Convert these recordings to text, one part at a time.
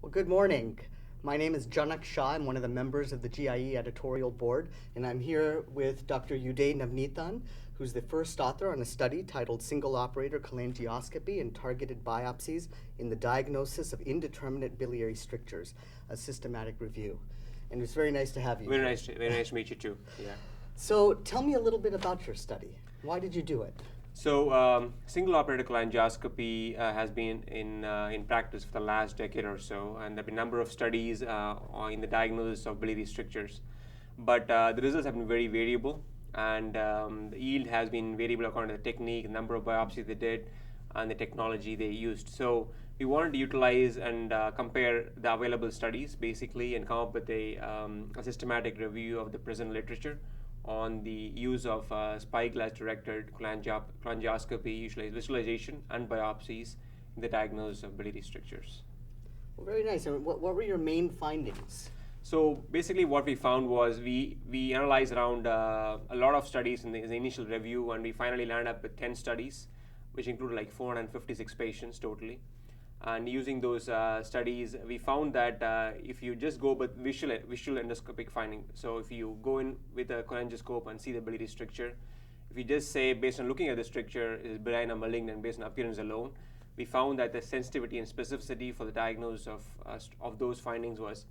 Well, good morning. My name is Janak Shah. I'm one of the members of the GIE editorial board, and I'm here with Dr. Udayakumar Navaneethan, who's the first author on a study titled Single-Operator Cholangioscopy and Targeted Biopsies in the Diagnosis of Indeterminate Biliary Strictures, a systematic review. And it's very nice to have you. Very nice to meet you too. Yeah. So tell me a little bit about your study. Why did you do it? So single-operator cholangioscopy has been in practice for the last decade or so, and there have been a number of studies in the diagnosis of biliary strictures. But the results have been very variable, and the yield has been variable according to the technique, the number of biopsies they did, and the technology they used. So we wanted to utilize and compare the available studies, basically, and come up with a systematic review of the present literature on the use of spyglass-directed cholangioscopy visualization and biopsies in the diagnosis of biliary strictures. Well, very nice. And what were your main findings? So basically what we found was we analyzed around a lot of studies in the initial review, and we finally landed up with 10 studies, which included like 456 patients totally. And using those studies, we found that if you just go with visual endoscopic finding, so if you go in with a cholangioscope and see the biliary stricture, if you just say based on looking at the stricture is benign or malignant based on appearance alone, we found that the sensitivity and specificity for the diagnosis of those findings was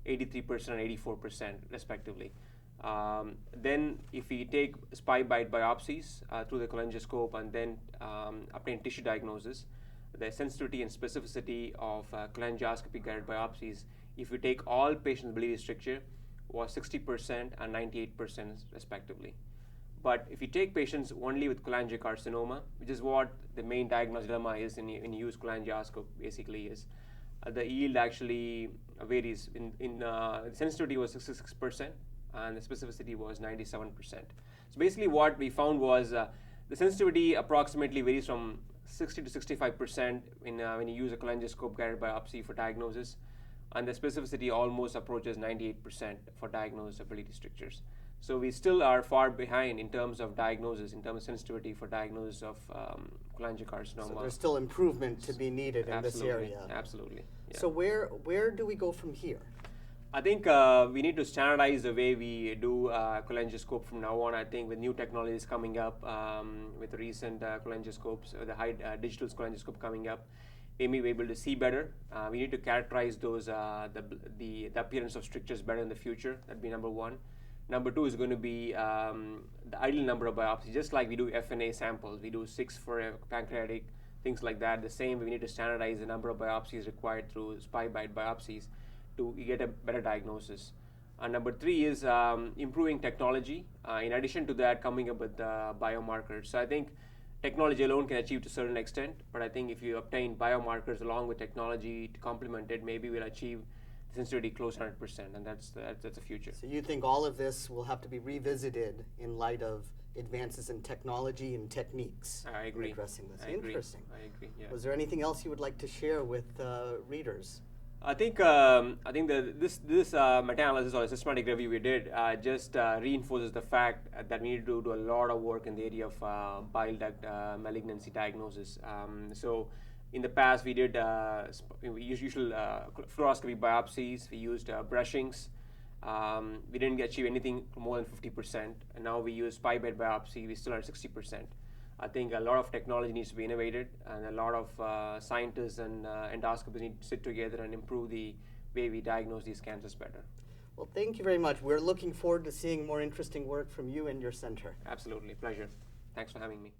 83% and 84% respectively. Then if we take spy bite biopsies through the cholangioscope and then obtain tissue diagnosis, the sensitivity and specificity of cholangioscopy guided biopsies, if we take all patients with biliary stricture, was 60% and 98% respectively. But if you take patients only with cholangiocarcinoma, which is what the main diagnostic dilemma is when you use cholangioscope, basically is the yield actually varies. The sensitivity was 66% and the specificity was 97%. So basically what we found was the sensitivity approximately varies from 60 to 65% when you use a cholangioscope guided biopsy for diagnosis, and the specificity almost approaches 98% for diagnosis of biliary strictures. So we still are far behind in terms of diagnosis, in terms of sensitivity for diagnosis of cholangiocarcinoma. So there's still improvement to be needed in this area. Absolutely. Yeah. So where do we go from here? I think we need to standardize the way we do cholangioscope from now on. I think with new technologies coming up, with the recent cholangioscopes, the high digital cholangioscope coming up, we may be able to see better. We need to characterize those the appearance of strictures better in the future. That'd be number one. Number two is going to be the ideal number of biopsies. Just like we do FNA samples, we do 6 for pancreatic, things like that. The same, we need to standardize the number of biopsies required through spy bite biopsies to get a better diagnosis. And number three is improving technology. In addition to that, coming up with biomarkers. So I think technology alone can achieve to a certain extent, but I think if you obtain biomarkers along with technology to complement it, maybe we'll achieve sensitivity close to 100%, and that's the future. So you think all of this will have to be revisited in light of advances in technology and techniques? I agree. In addressing this. Interesting. I agree. Yeah. Was there anything else you would like to share with readers? I think this meta-analysis or systematic review we did just reinforces the fact that we need to do a lot of work in the area of bile duct malignancy diagnosis. So in the past we did we used usual fluoroscopy biopsies, we used brushings. We didn't achieve anything more than 50%, and now we use spy bite biopsy, we still are 60%. I think a lot of technology needs to be innovated, and a lot of scientists and endoscopists need to sit together and improve the way we diagnose these cancers better. Well, thank you very much. We're looking forward to seeing more interesting work from you and your center. Absolutely. Pleasure. Thanks for having me.